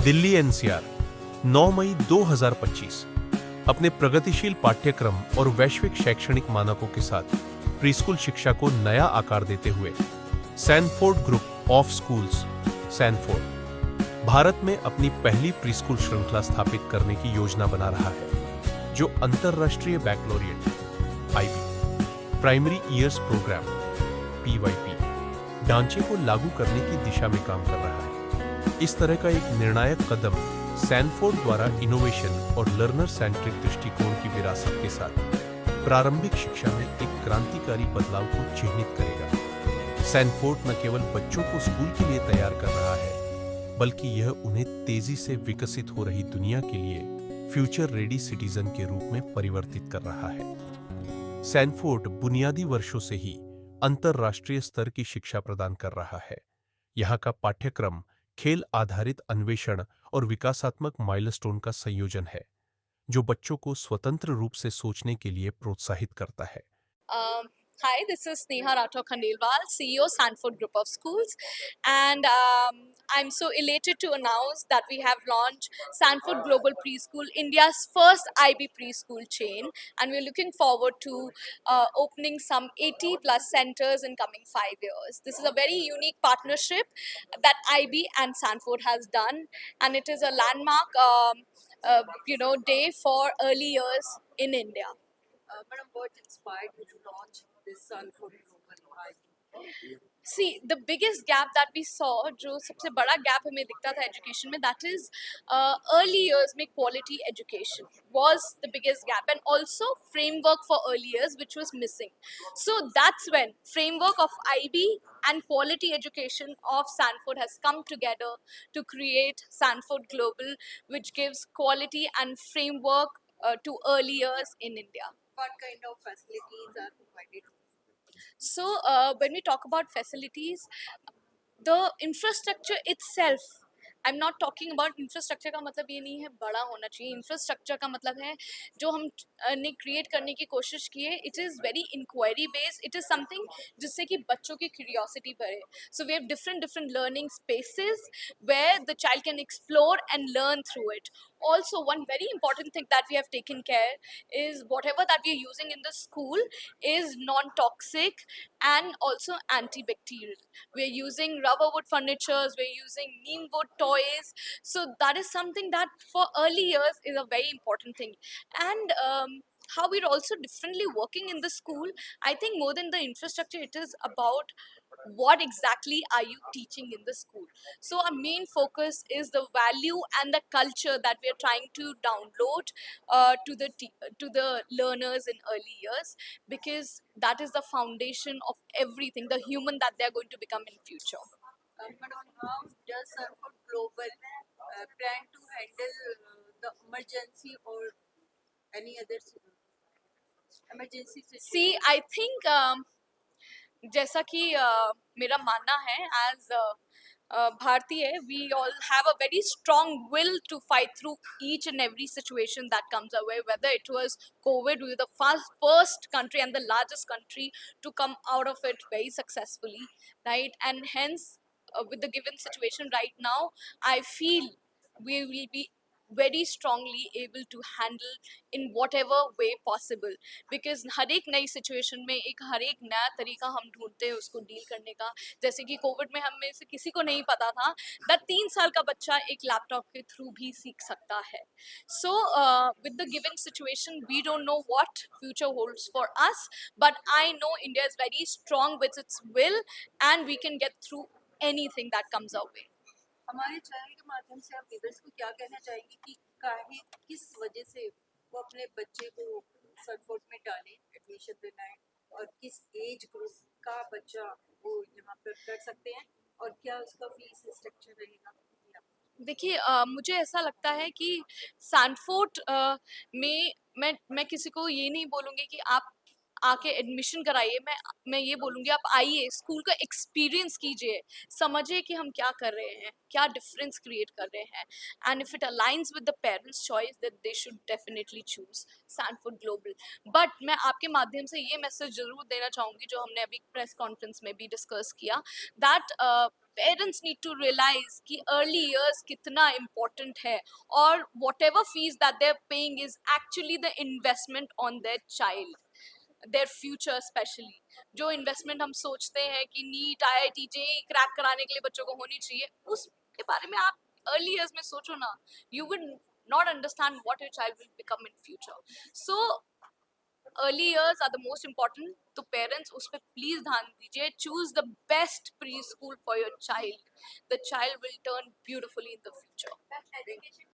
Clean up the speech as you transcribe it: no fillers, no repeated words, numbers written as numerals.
Delhi NCR 9 मई 2025 अपने प्रगतिशील पाठ्यक्रम और वैश्विक शैक्षणिक मानकों के साथ प्रीस्कूल शिक्षा को नया आकार देते हुए Sanford group of schools Sanford Bharat में अपनी पहली प्रीस्कूल श्रृंखला स्थापित करने की योजना बना रहा है, जो अंतरराष्ट्रीय बैकलॉरिएट आईबी प्राइमरी ईयर्स प्रोग्राम पीवाईपी ढांचे को लागू करने की दिशा में काम कर रहा है। इस तरह का एक निर्णायक कदम सैनफोर्ड द्वारा इनोवेशन और लर्नर सेंट्रिक दृष्टिकोण की विरासत के साथ प्रारंभिक शिक्षा में एक क्रांतिकारी बदलाव को चिह्नित करेगा। सैनफोर्ड न केवल बच्चों को स्कूल के लिए तैयार कर रहा है, बल्कि यह उन्हें तेजी से विकसित हो रही दुनिया के लिए फ्यूचर रेडी सिटीजन के रूप में परिवर्तित कर रहा है। सैनफोर्ड बुनियादी वर्षों से ही अंतरराष्ट्रीय स्तर की शिक्षा प्रदान कर रहा है। यहाँ का पाठ्यक्रम खेल आधारित अन्वेषण और विकासात्मक माइलस्टोन का संयोजन है, जो बच्चों को स्वतंत्र रूप से सोचने के लिए प्रोत्साहित करता है। Hi, this is Sneha Rathore Khandelwal, CEO Sanford Group of Schools, and I'm so elated to announce that we have launched Sanford Global Preschool, India's first IB preschool chain, and we're looking forward to opening some 80 plus centers in coming 5 years. This is a very unique partnership that IB and Sanford has done, and it is a landmark, day for early years in India. Madam, what inspired you to launch this Sanford Global IB? See, the biggest gap that we saw, जो सबसे बड़ा gap हमें दिखता था education में, that is early years में quality education was the biggest gap, and also framework for early years which was missing. So that's when framework of IB and quality education of Sanford has come together to create Sanford Global, which gives quality and framework to early years in India. What kind of facilities are provided? So when we talk about facilities, the infrastructure itself, I'm not talking about infrastructure का मतलब ये नहीं है बड़ा होना चाहिए। infrastructure का मतलब है जो हम ने create करने की कोशिश की है, it is very inquiry based, it is something जिससे कि बच्चों की curiosity बढ़े. So we have different learning spaces where the child can explore and learn through it. Also, one very important thing that we have taken care is whatever that we are using in the school is non-toxic and also antibacterial. We're using rubber wood furnitures, we're using neem wood toys. So that is something that for early years is a very important thing. And how we're also differently working in the school, I think more than the infrastructure, it is about what exactly are you teaching in the school. So our main focus is the value and the culture that we are trying to download to the learners in early years, because that is the foundation of everything, the human that they are going to become in future. Madam, how does Sanford Global plan to handle the emergency or any other emergency situation? See, I think जैसा कि मेरा मानना है as भारतीय, we all have a very strong will to fight through each and every situation that comes our way, whether it was COVID. We were the first country and the largest country to come out of it very successfully, right? And hence with the given situation right now, I feel we will be very strongly able to handle in whatever way possible, because हर एक नई situation में एक हर एक नया तरीका हम ढूंढते हैं उसको डील करने का. जैसे कि कोविड में हम में से किसी को नहीं पता था दैट 3 साल का बच्चा एक लैपटॉप के थ्रू भी सीख सकता है. So with the given situation we don't know what future holds for us, but I know India is very strong with its will and we can get through anything that comes our way. हमारे channel के माध्यम से आप leaders को क्या कहना चाहेंगे कि काहे किस वजह से वो अपने बच्चे को सनफोर्ड में डालें, एडमिशन दिलाएं, और किस एज ग्रुप का बच्चा वो यहाँ पर कर सकते हैं, और क्या उसका फीस स्ट्रक्चर रहेगा? देखिए, मुझे ऐसा लगता है कि सैनफोर्ड में मैं किसी को ये नहीं बोलूँगी कि आप आके एडमिशन कराइए। मैं ये बोलूँगी आप आइए, स्कूल का एक्सपीरियंस कीजिए, समझिए कि हम क्या कर रहे हैं, क्या डिफरेंस क्रिएट कर रहे हैं, and if it aligns with the parents choice that they should definitely choose Sanford global. But मैं आपके माध्यम से ये मैसेज जरूर देना चाहूँगी, जो हमने अभी प्रेस कॉन्फ्रेंस में भी डिस्कस किया, that parents need to realise कि अर्ली ईयर्स कितना इम्पोर्टेंट है, और whatever fees that they are paying is actually the investment on their child, their future specially. जो इन्वेस्टमेंट हम सोचते हैं कि नीट IIT JEE क्रैक कराने के लिए बच्चों को होनी चाहिए, उसके बारे में आप अर्ली ईयर्स में सोचो ना, you will not understand what your child will become in future. So early years are the most important, तो पेरेंट्स उस पर प्लीज ध्यान दीजिए, choose the best pre school for your child, the child will turn beautifully in the future. Education